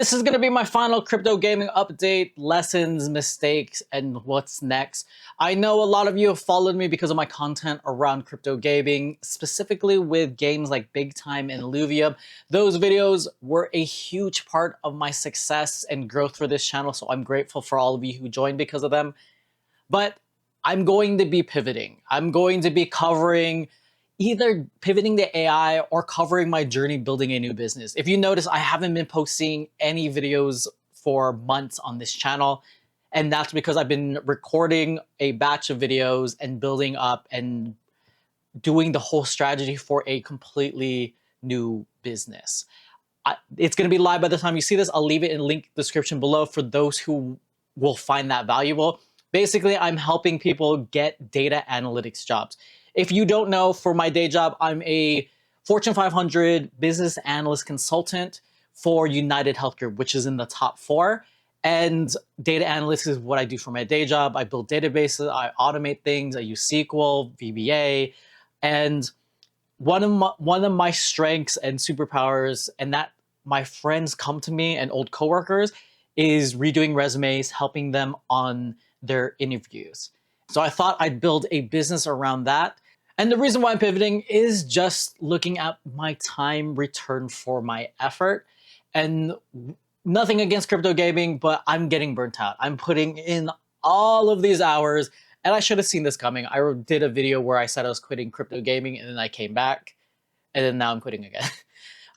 This is going to be my final crypto gaming update, lessons, mistakes, and what's next. I know a lot of you have followed me because of my content around crypto gaming, specifically with games like Big Time and Illuvium. Those videos were a huge part of my success and growth for this channel, so I'm grateful for all of you who joined because of them. But I'm going to be pivoting. I'm going to be covering either pivoting to AI or covering my journey building a new business. If you notice, I haven't been posting any videos for months on this channel. And that's because I've been recording a batch of videos and building up and doing the whole strategy for a completely new business. It's going to be live by the time you see this. I'll leave it in link description below for those who will find that valuable. Basically, I'm helping people get data analytics jobs. If you don't know, for my day job, I'm a Fortune 500 business analyst consultant for United Healthcare, which is in the top 4. And data analytics is what I do for my day job. I build databases, I automate things, I use SQL, VBA, and one of my strengths and superpowers, and that my friends come to me and old coworkers, is redoing resumes, helping them on their interviews. So I thought I'd build a business around that. And the reason why I'm pivoting is just looking at my time return for my effort. And nothing against crypto gaming, but I'm getting burnt out. I'm putting in all of these hours, and I should have seen this coming. I did a video where I said I was quitting crypto gaming, and then I came back, and then now I'm quitting again.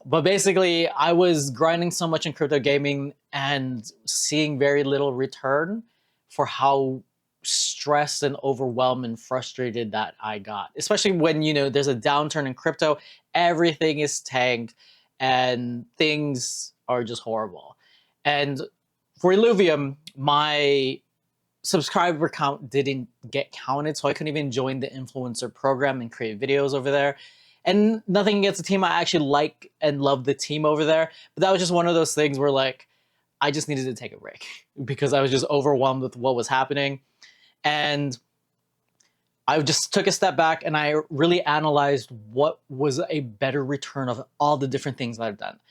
But basically, I was grinding so much in crypto gaming and seeing very little return for how stressed and overwhelmed and frustrated that I got. Especially when, there's a downturn in crypto, everything is tanked and things are just horrible. And for Illuvium, my subscriber count didn't get counted, so I couldn't even join the influencer program and create videos over there. And nothing against the team. I actually like and love the team over there. But that was just one of those things where, like, I just needed to take a break because I was just overwhelmed with what was happening. And I just took a step back and I really analyzed what was a better return of all the different things that I've done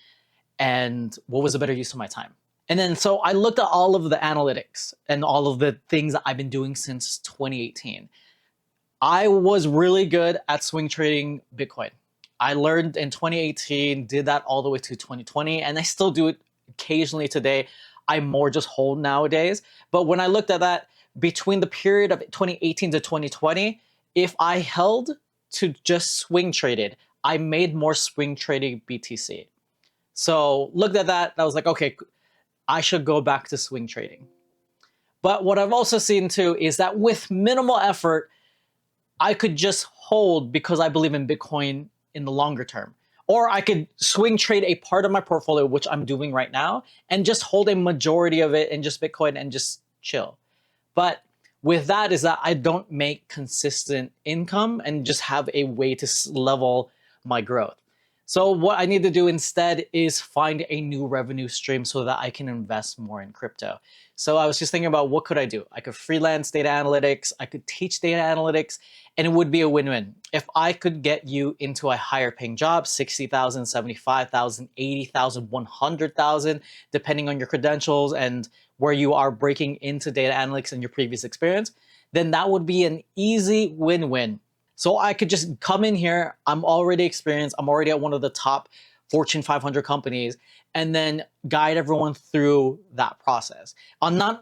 and what was a better use of my time. And then so I looked at all of the analytics and all of the things that I've been doing since 2018. I was really good at swing trading Bitcoin. I learned in 2018, did that all the way to 2020, and I still do it occasionally today. I more just hold nowadays. But when I looked at that, between the period of 2018 to 2020, if I held to just swing traded, I made more swing trading BTC. So looked at that, I was like, okay, I should go back to swing trading. But what I've also seen too is that with minimal effort, I could just hold because I believe in Bitcoin in the longer term. Or I could swing trade a part of my portfolio, which I'm doing right now, and just hold a majority of it in just Bitcoin and just chill. But with that is that I don't make consistent income and just have a way to level my growth. So what I need to do instead is find a new revenue stream so that I can invest more in crypto. So I was just thinking about what could I do? I could freelance data analytics, I could teach data analytics, and it would be a win-win. If I could get you into a higher paying job, 60,000, 75,000, 80,000, 100,000, depending on your credentials and where you are breaking into data analytics and your previous experience, then that would be an easy win-win. So I could just come in here, I'm already experienced, I'm already at one of the top Fortune 500 companies, and then guide everyone through that process. Not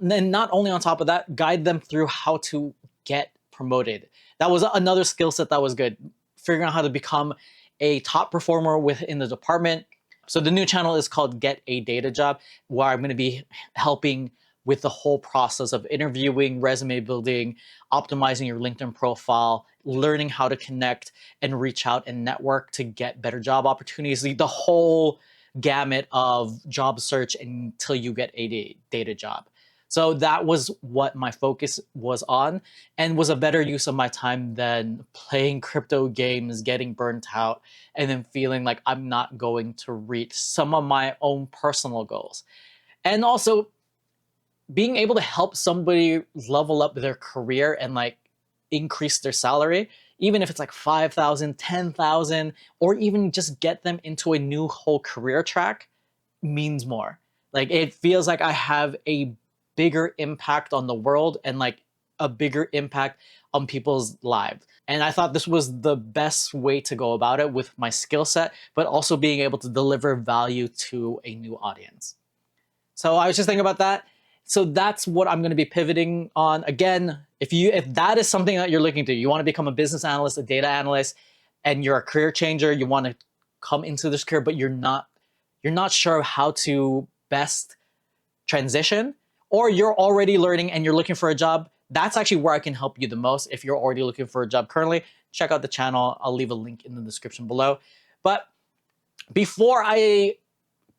only on top of that, guide them through how to get promoted. That was another skill set that was good, figuring out how to become a top performer within the department. So the new channel is called Get a Data Job, where I'm going to be helping with the whole process of interviewing, resume building, optimizing your LinkedIn profile, learning how to connect and reach out and network to get better job opportunities, the whole gamut of job search until you get a data job. So that was what my focus was on and was a better use of my time than playing crypto games, getting burnt out, and then feeling like I'm not going to reach some of my own personal goals. And also being able to help somebody level up their career and like increase their salary, even if it's like 5,000, 10,000, or even just get them into a new whole career track, means more. Like it feels like I have a bigger impact on the world and like a bigger impact on people's lives. And I thought this was the best way to go about it with my skill set, but also being able to deliver value to a new audience. So I was just thinking about that. So that's what I'm going to be pivoting on. Again, if that is something that you're looking to, you want to become a business analyst, a data analyst, and you're a career changer, you want to come into this career, but you're not sure how to best transition, or you're already learning and you're looking for a job, that's actually where I can help you the most. If you're already looking for a job currently, check out the channel. I'll leave a link in the description below. But before I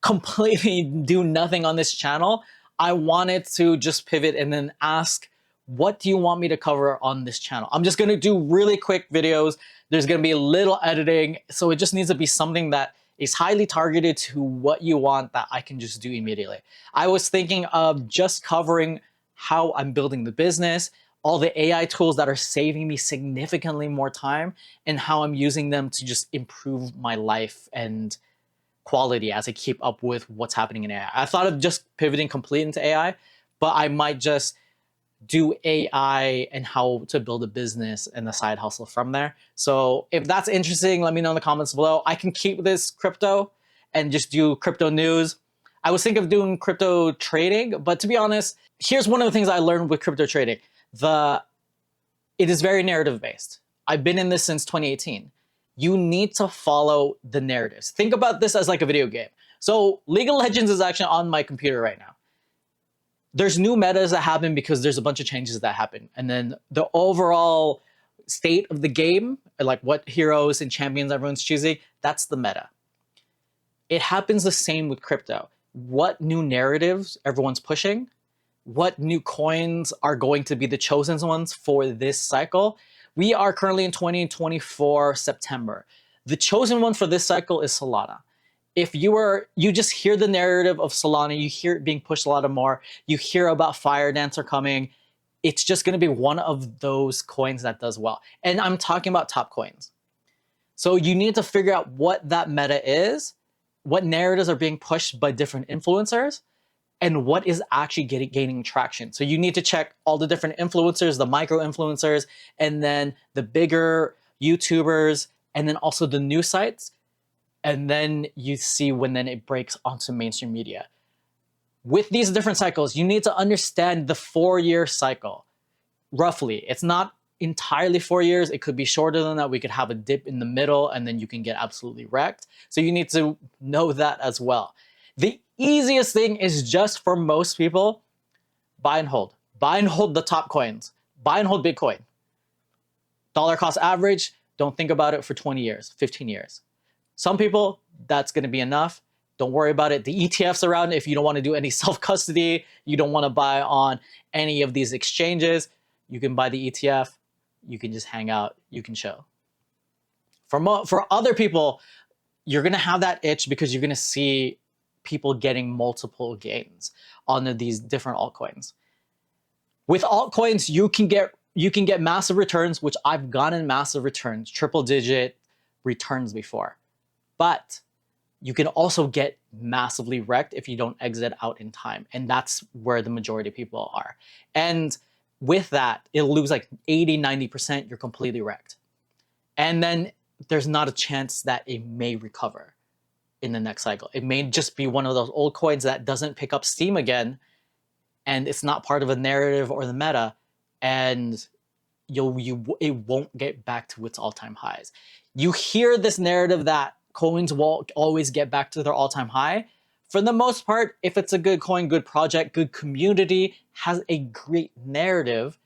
completely do nothing on this channel, I wanted to just pivot and then ask, what do you want me to cover on this channel? I'm just gonna do really quick videos. There's gonna be a little editing, so it just needs to be something that is highly targeted to what you want that I can just do immediately. I was thinking of just covering how I'm building the business, all the AI tools that are saving me significantly more time, and how I'm using them to just improve my life and quality as I keep up with what's happening in AI. I thought of just pivoting completely into AI, but I might just do AI and how to build a business and a side hustle from there. So if that's interesting, let me know in the comments below. I can keep this crypto and just do crypto news. I was thinking of doing crypto trading, but to be honest, here's one of the things I learned with crypto trading. It is very narrative based. I've been in this since 2018. You need to follow the narratives. Think about this as like a video game. So League of Legends is actually on my computer right now. There's new metas that happen because there's a bunch of changes that happen. And then the overall state of the game, like what heroes and champions everyone's choosing, that's the meta. It happens the same with crypto. What new narratives everyone's pushing, what new coins are going to be the chosen ones for this cycle. We are currently in 2024 September. The chosen one for this cycle is Solana. If you just hear the narrative of Solana, you hear it being pushed a lot more, you hear about Fire Dancer coming, it's just going to be one of those coins that does well. And I'm talking about top coins. So you need to figure out what that meta is, what narratives are being pushed by different influencers, and what is actually gaining traction. So you need to check all the different influencers, the micro influencers, and then the bigger YouTubers, and then also the news sites. And then you see when then it breaks onto mainstream media. With these different cycles, you need to understand the 4-year cycle. Roughly, it's not entirely 4 years. It could be shorter than that. We could have a dip in the middle and then you can get absolutely wrecked. So you need to know that as well. The easiest thing is just for most people, buy and hold. Buy and hold the top coins. Buy and hold Bitcoin. Dollar cost average, don't think about it for 20 years, 15 years. Some people, that's going to be enough. Don't worry about it. The ETFs around, if you don't want to do any self-custody, you don't want to buy on any of these exchanges, you can buy the ETF, you can just hang out, you can chill. For other people, you're going to have that itch because you're going to see people getting multiple gains on these different altcoins. With altcoins, you can get massive returns, which I've gotten massive returns, triple-digit returns before. But you can also get massively wrecked if you don't exit out in time. And that's where the majority of people are. And with that, it'll lose like 80, 90%, you're completely wrecked. And then there's not a chance that it may recover in the next cycle. It may just be one of those old coins that doesn't pick up steam again, and it's not part of a narrative or the meta, and it won't get back to its all-time highs. You hear this narrative that coins will always get back to their all-time high. For the most part, if it's a good coin, good project, good community, has a great narrative,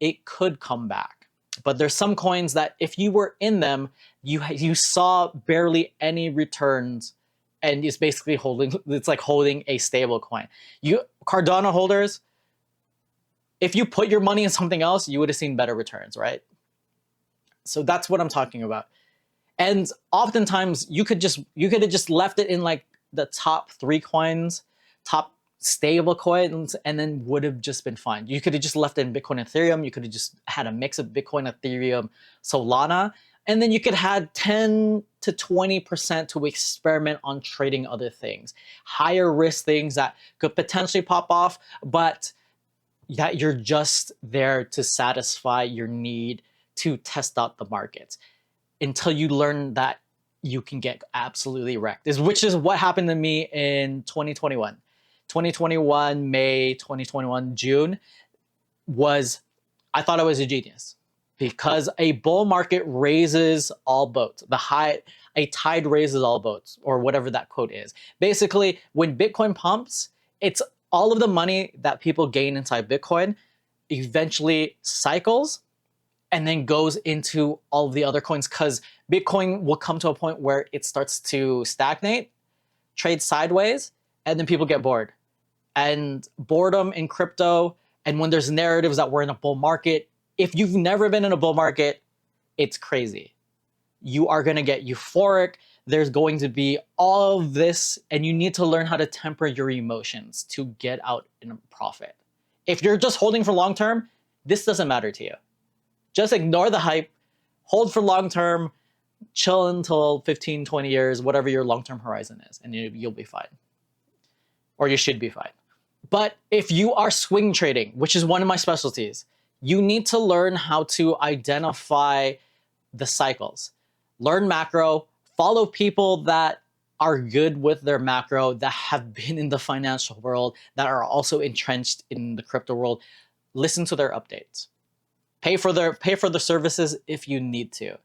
it could come back. But there's some coins that if you were in them, you saw barely any returns, and it's basically it's like holding a stable coin. Cardano holders, if you put your money in something else, you would have seen better returns, right? So that's what I'm talking about. And oftentimes you could have just left it in like the top 3 coins, top stable coins, and then would have just been fine. You could have just left it in Bitcoin and Ethereum. You could have just had a mix of Bitcoin, Ethereum, Solana, And then you could have 10 to 20% to experiment on trading other things, higher risk things that could potentially pop off, but that you're just there to satisfy your need to test out the markets until you learn that you can get absolutely wrecked, which is what happened to me in 2021. 2021, May, 2021, June was, I thought I was a genius because a bull market raises all boats. A tide raises all boats, or whatever that quote is. Basically, when Bitcoin pumps, it's all of the money that people gain inside Bitcoin eventually cycles and then goes into all of the other coins, because Bitcoin will come to a point where it starts to stagnate, trade sideways, and then people get bored. And boredom in crypto, and when there's narratives that we're in a bull market, if you've never been in a bull market, it's crazy. You are going to get euphoric. There's going to be all of this, and you need to learn how to temper your emotions to get out in a profit. If you're just holding for long term, this doesn't matter to you. Just ignore the hype, hold for long term, chill until 15, 20 years, whatever your long term horizon is, and you'll be fine. Or you should be fine. But if you are swing trading, which is one of my specialties, you need to learn how to identify the cycles. Learn macro, follow people that are good with their macro, that have been in the financial world, that are also entrenched in the crypto world. Listen to their updates. Pay for the services if you need to.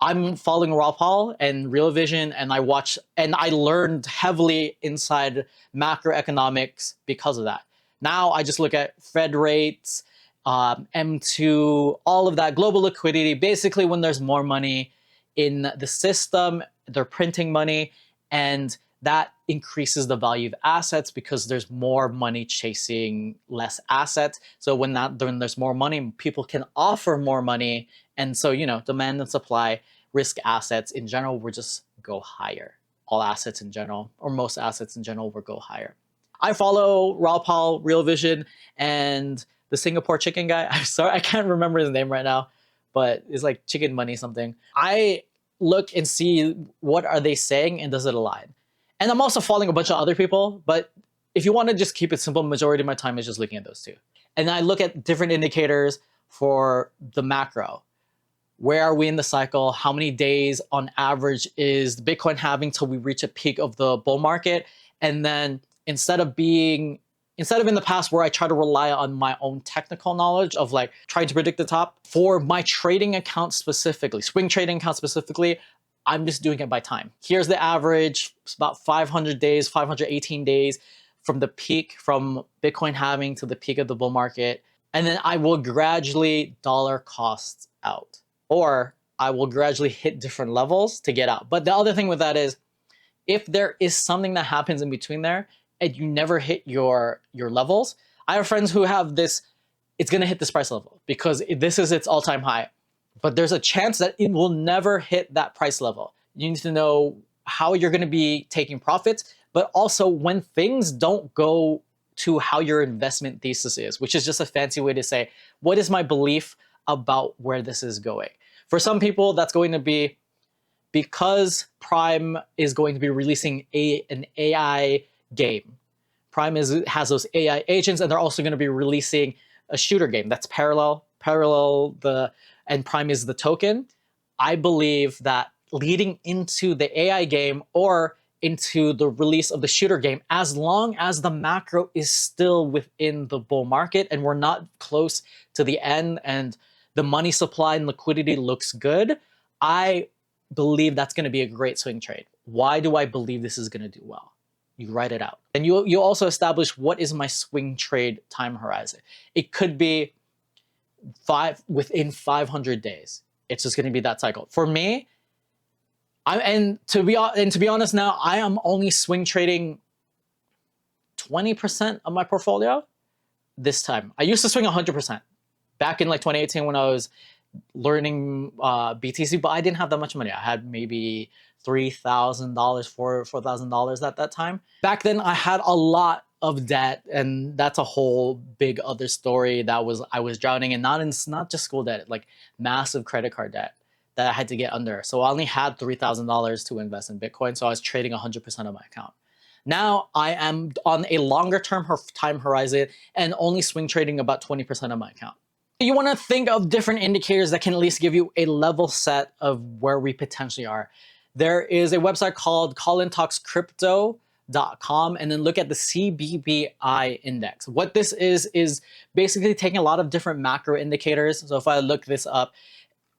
I'm following Raw Paul and Real Vision, and I learned heavily inside macroeconomics because of that. Now I just look at Fed rates, M2, all of that, global liquidity. Basically, when there's more money in the system, they're printing money, and that increases the value of assets because there's more money chasing less assets. So when there's more money, people can offer more money. And so, demand and supply, risk assets in general will just go higher. All assets in general, or most assets in general, will go higher. I follow Raw Paul, Real Vision, and the Singapore chicken guy. I'm sorry, I can't remember his name right now, but it's like Chicken Money something. I look and see what are they saying and does it align. And I'm also following a bunch of other people, but if you want to just keep it simple, majority of my time is just looking at those two. And I look at different indicators for the macro. Where are we in the cycle? How many days on average is Bitcoin having till we reach a peak of the bull market? And then instead of in the past where I try to rely on my own technical knowledge of like trying to predict the top, for my trading account specifically, swing trading account specifically, I'm just doing it by time. Here's the average. It's about 500 days, 518 days from the peak, from Bitcoin halving to the peak of the bull market. And then I will gradually dollar cost out, or I will gradually hit different levels to get out. But the other thing with that is, if there is something that happens in between there and you never hit your levels, I have friends who have this, it's going to hit this price level because this is its all-time high. But there's a chance that it will never hit that price level. You need to know how you're going to be taking profits, but also when things don't go to how your investment thesis is, which is just a fancy way to say, what is my belief about where this is going? For some people, that's going to be because Prime is going to be releasing an AI game. Prime has those AI agents, and they're also going to be releasing a shooter game that's parallel, and Prime is the token. I believe that leading into the AI game or into the release of the shooter game, as long as the macro is still within the bull market and we're not close to the end and the money supply and liquidity looks good, I believe that's going to be a great swing trade. Why do I believe this is going to do well? You write it out. And you also establish, what is my swing trade time horizon? It could be within 500 days. It's just going to be that cycle. For me, to be honest now, I am only swing trading 20% of my portfolio this time. I used to swing 100% back in like 2018 when I was learning BTC, but I didn't have that much money. I had maybe $3,000, $4,000 at that time. Back then, I had a lot of debt, and that's a whole big other story. I was drowning in not just school debt, like massive credit card debt that I had to get under. So I only had $3,000 to invest in Bitcoin. So I was trading 100% of my account. Now I am on a longer term time horizon and only swing trading about 20% of my account. You want to think of different indicators that can at least give you a level set of where we potentially are. There is a website called colintalkscrypto.com, and then look at the CBBI index. What this is basically taking a lot of different macro indicators. So if I look this up,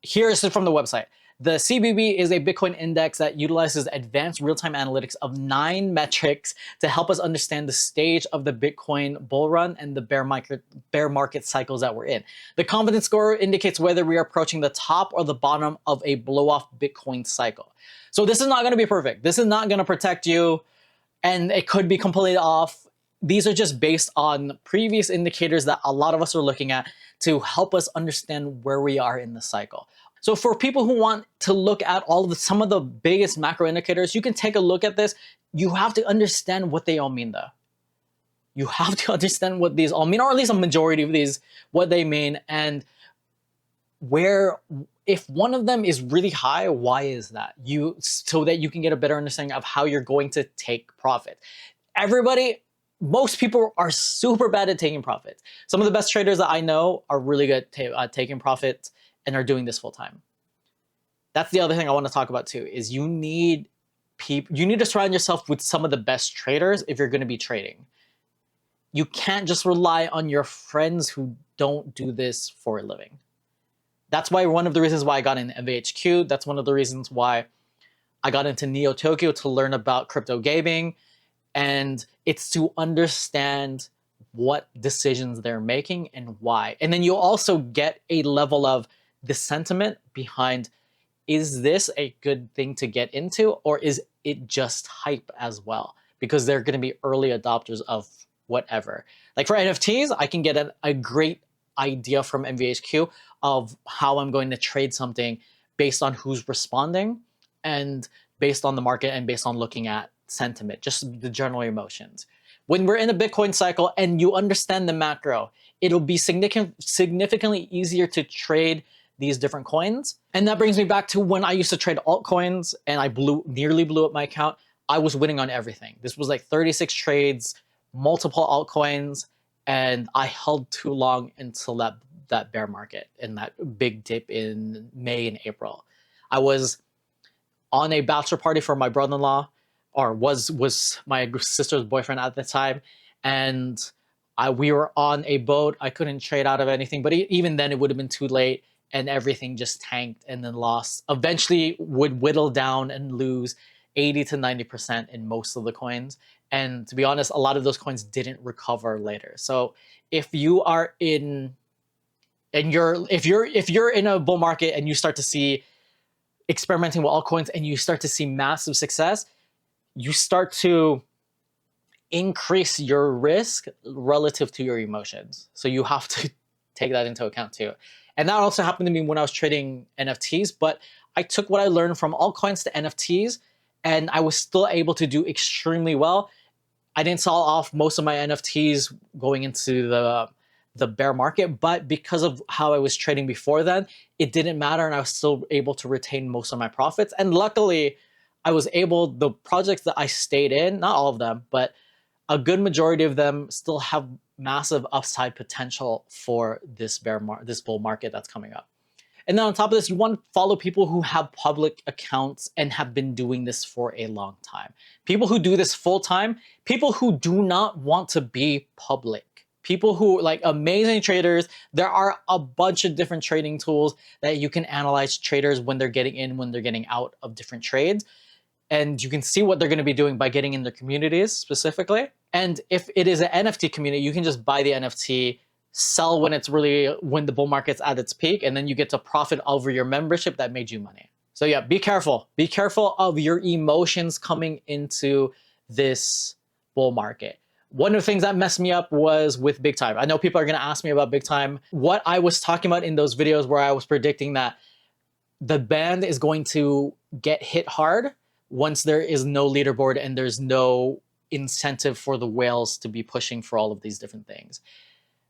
here is from the website. The CBB is a Bitcoin index that utilizes advanced real-time analytics of 9 metrics to help us understand the stage of the Bitcoin bull run and the bear market cycles that we're in. The confidence score indicates whether we are approaching the top or the bottom of a blow-off Bitcoin cycle. So this is not going to be perfect. This is not going to protect you, and it could be completely off. These are just based on previous indicators that a lot of us are looking at to help us understand where we are in the cycle. So for people who want to look at some of the biggest macro indicators, you can take a look at this. You have to understand what they all mean though. You have to understand what these all mean, or at least a majority of these, what they mean, and if one of them is really high, why is that? So that you can get a better understanding of how you're going to take profit. Most people are super bad at taking profits. Some of the best traders that I know are really good at taking profits and are doing this full time. That's the other thing I want to talk about too, is you need to surround yourself with some of the best traders if you're going to be trading. You can't just rely on your friends who don't do this for a living. That's why one of the reasons why I got into MVHQ, that's one of the reasons why I got into Neo Tokyo, to learn about crypto gaming, and it's to understand what decisions they're making and why. And then you'll also get a level of the sentiment behind, is this a good thing to get into, or is it just hype as well? Because they're going to be early adopters of whatever. Like for NFTs, I can get a great idea from MVHQ of how I'm going to trade something based on who's responding and based on the market and based on looking at sentiment, just the general emotions. When we're in a Bitcoin cycle and you understand the macro, it'll be significantly easier to trade these different coins. And that brings me back to when I used to trade altcoins and I nearly blew up my account. I was winning on everything. This was like 36 trades, multiple altcoins, and I held too long until that bear market and that big dip in May and April. I was on a bachelor party for my brother-in-law, or was my sister's boyfriend at the time, and we were on a boat. I couldn't trade out of anything, but even then it would have been too late, and everything just tanked and then lost. Eventually would whittle down and lose 80 to 90% in most of the coins. And to be honest, a lot of those coins didn't recover later. So if you are in, and if you're in a bull market and you start to see experimenting with altcoins and you start to see massive success, you start to increase your risk relative to your emotions. So you have to take that into account too. And that also happened to me when I was trading NFTs, but I took what I learned from altcoins to NFTs, and I was still able to do extremely well. I didn't sell off most of my NFTs going into the bear market, but because of how I was trading before then, it didn't matter, and I was still able to retain most of my profits. And luckily, the projects that I stayed in, not all of them, but a good majority of them still have massive upside potential for this bull market that's coming up. And then on top of this, you want to follow people who have public accounts and have been doing this for a long time. People who do this full time, people who do not want to be public, people who like amazing traders. There are a bunch of different trading tools that you can analyze traders when they're getting in, when they're getting out of different trades. And you can see what they're going to be doing by getting in their communities specifically. And if it is an NFT community, you can just buy the NFT, sell when the bull market's at its peak, and then you get to profit over your membership that made you money. So yeah, be careful. Be careful of your emotions coming into this bull market. One of the things that messed me up was with Big Time. I know people are going to ask me about Big Time. What I was talking about in those videos where I was predicting that the band is going to get hit hard once there is no leaderboard and there's no incentive for the whales to be pushing for all of these different things.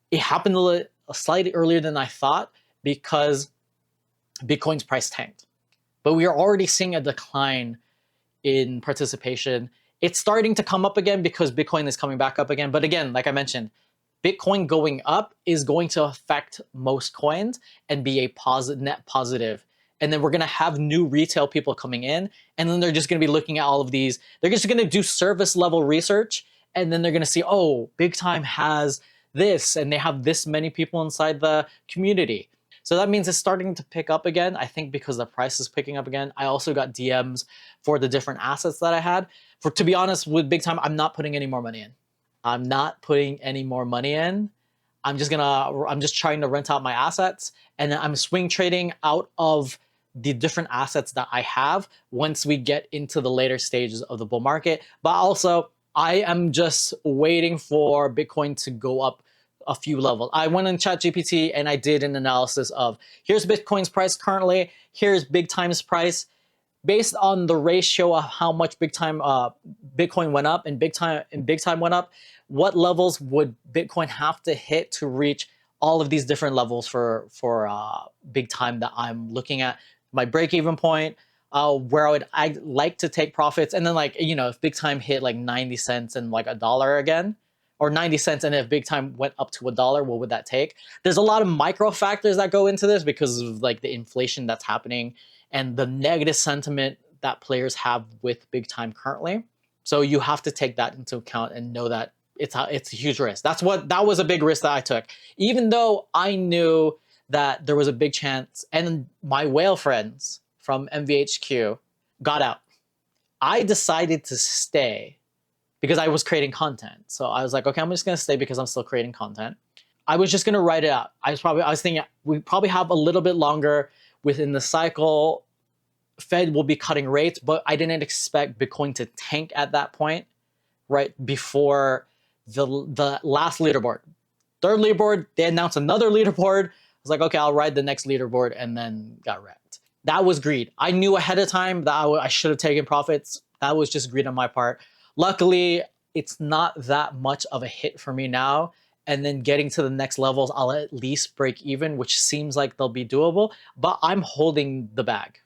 It happened slightly earlier than I thought because Bitcoin's price tanked. but we are already seeing a decline in participation. It's starting to come up again because Bitcoin is coming back up again. But again, like I mentioned, Bitcoin going up is going to affect most coins and be a positive, net positive. And then we're going to have new retail people coming in, and then they're just going to be looking at all of these. They're just going to do service level research, and then they're going to see, oh, Big Time has this, and they have this many people inside the community. So that means it's starting to pick up again. I think because the price is picking up again. I also got DMs for the different assets that I had. To be honest, with Big Time, I'm not putting any more money in. I'm not putting any more money in. I'm just trying to rent out my assets, and I'm swing trading out of the different assets that I have once we get into the later stages of the bull market. But also, I am just waiting for Bitcoin to go up a few levels. I went in ChatGPT and I did an analysis of here's Bitcoin's price currently, here's Big Time's price. Based on the ratio of how much Bitcoin went up and Big Time went up, what levels would Bitcoin have to hit to reach all of these different levels for Big Time that I'm looking at? My break-even point, where I'd like to take profits, and then if Big Time hit like 90 cents and like $1 again, or 90 cents, and if Big Time went up to $1, what would that take? There's a lot of micro factors that go into this because of like the inflation that's happening and the negative sentiment that players have with Big Time currently. So you have to take that into account and know that it's a huge risk. That was a big risk that I took. Even though I knew that there was a big chance, and my whale friends from MVHQ got out. I decided to stay because I was creating content. So I was like, okay, I'm just gonna stay because I'm still creating content. I was just gonna write it out. I was thinking we probably have a little bit longer within the cycle. Fed will be cutting rates, but I didn't expect Bitcoin to tank at that point, right before the last leaderboard. Third leaderboard, they announced another leaderboard. I was like, okay, I'll ride the next leaderboard, and then got wrecked. That was greed. I knew ahead of time that I should have taken profits. That was just greed on my part. Luckily, it's not that much of a hit for me now. And then getting to the next levels, I'll at least break even, which seems like they'll be doable. But I'm holding the bag.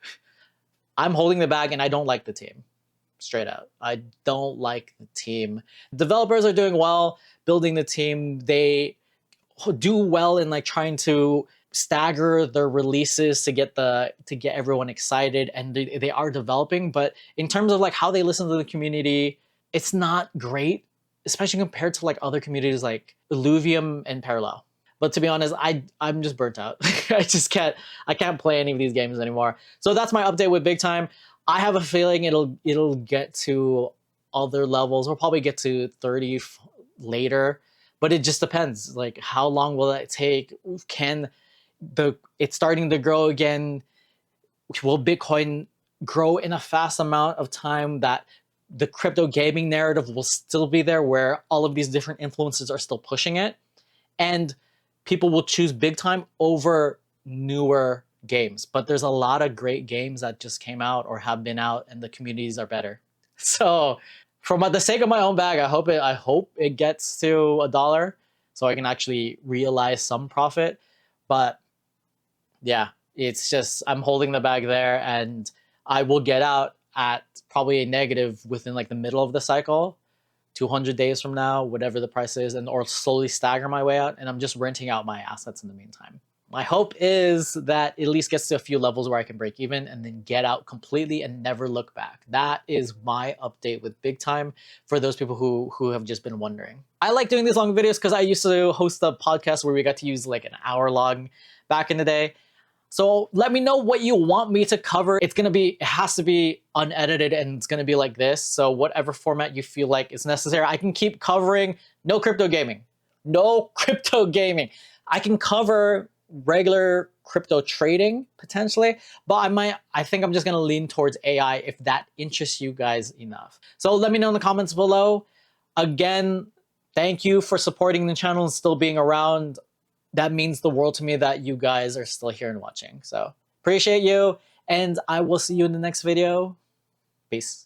I'm holding the bag, and I don't like the team. Straight out. I don't like the team. Developers are doing well building the team. They do well in like trying to stagger their releases to get everyone excited, and they are developing. But in terms of like how they listen to the community, it's not great, especially compared to like other communities like Illuvium and Parallel. But to be honest, I'm just burnt out. I can't play any of these games anymore. So that's my update with Big Time. I have a feeling it'll get to other levels. We'll probably get to 30 later, but it just depends. Like, how long will that take? It's starting to grow again. Will Bitcoin grow in a fast amount of time that the crypto gaming narrative will still be there, where all of these different influences are still pushing it, and people will choose Big Time over newer games? But there's a lot of great games that just came out or have been out, and the communities are better. So for the sake of my own bag, I hope it gets to $1 so I can actually realize some profit. But yeah, it's just I'm holding the bag there, and I will get out at probably a negative within like the middle of the cycle, 200 days from now, whatever the price is, or slowly stagger my way out. And I'm just renting out my assets in the meantime. My hope is that it at least gets to a few levels where I can break even and then get out completely and never look back. That is my update with Big Time for those people who have just been wondering. I like doing these long videos because I used to host a podcast where we got to use like an hour long back in the day. So let me know what you want me to cover. It has to be unedited, and it's gonna be like this. So whatever format you feel like is necessary, I can keep covering. No crypto gaming. No crypto gaming. I can cover regular crypto trading potentially, but I think I'm just gonna lean towards AI if that interests you guys enough. So let me know in the comments below. Again, thank you for supporting the channel and still being around. That means the world to me that you guys are still here and watching. So appreciate you, and I will see you in the next video. Peace.